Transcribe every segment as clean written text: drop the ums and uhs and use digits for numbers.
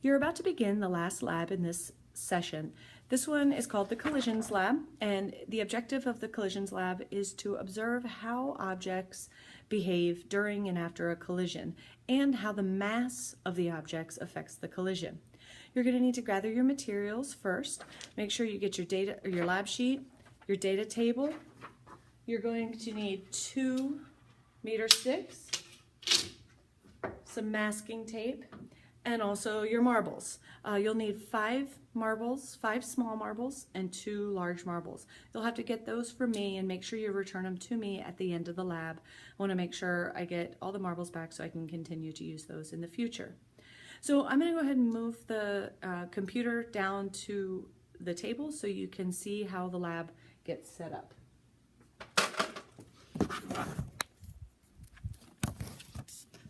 You're about to begin the last lab in this session. This one is called the Collisions Lab, and the objective of the Collisions Lab is to observe how objects behave during and after a collision, and how the mass of the objects affects the collision. You're going to need to gather your materials first. Make sure you get your data or your lab sheet, your data table. You're going to need 2 meter sticks, some masking tape, and also your marbles. You'll need 5 marbles, 5 small marbles, and 2 large marbles. You'll have to get those from me and make sure you return them to me at the end of the lab. I want to make sure I get all the marbles back so I can continue to use those in the future. So I'm going to go ahead and move the computer down to the table so you can see how the lab gets set up.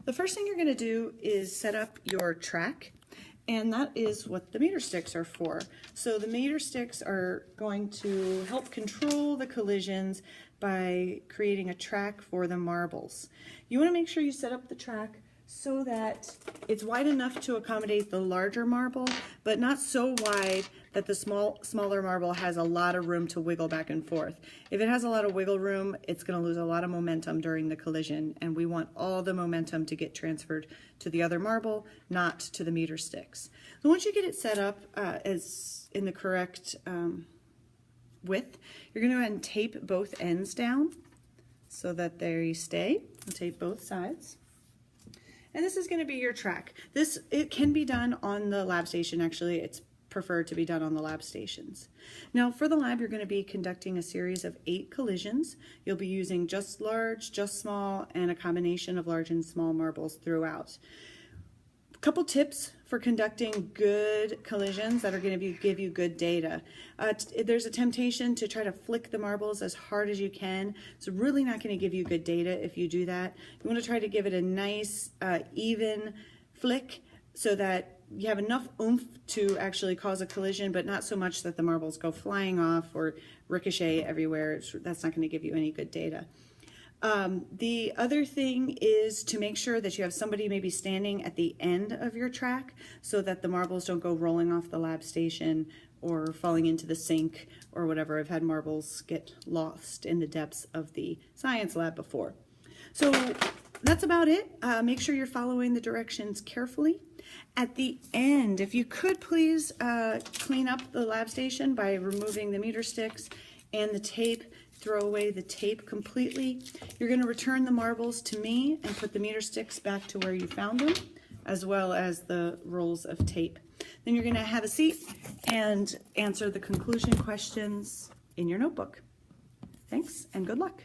The first thing you're going to do is set up your track, and that is what the meter sticks are for. So the meter sticks are going to help control the collisions by creating a track for the marbles. You want to make sure you set up the track so that it's wide enough to accommodate the larger marble, but not so wide that the smaller marble has a lot of room to wiggle back and forth. If it has a lot of wiggle room, it's going to lose a lot of momentum during the collision, and we want all the momentum to get transferred to the other marble, not to the meter sticks. So once you get it set up as in the correct width, you're going to go ahead and tape both ends down so that there you stay. I'll tape both sides. And this is going to be your track. It can be done on the lab station. Actually, it's preferred to be done on the lab stations. Now for the lab, you're going to be conducting a series of 8 collisions. You'll be using just large, just small, and a combination of large and small marbles throughout. A couple tips for conducting good collisions that are going to give you good data. There's a temptation to try to flick the marbles as hard as you can. It's really not going to give you good data if you do that. You want to try to give it a nice, even flick so that you have enough oomph to actually cause a collision, but not so much that the marbles go flying off or ricochet everywhere. That's not going to give you any good data. The other thing is to make sure that you have somebody maybe standing at the end of your track so that the marbles don't go rolling off the lab station or falling into the sink or whatever. I've had marbles get lost in the depths of the science lab before. So that's about it. Make sure you're following the directions carefully. At the end, if you could please clean up the lab station by removing the meter sticks and the tape. Throw away the tape completely. You're going to return the marbles to me and put the meter sticks back to where you found them, as well as the rolls of tape. Then you're going to have a seat and answer the conclusion questions in your notebook. Thanks and good luck.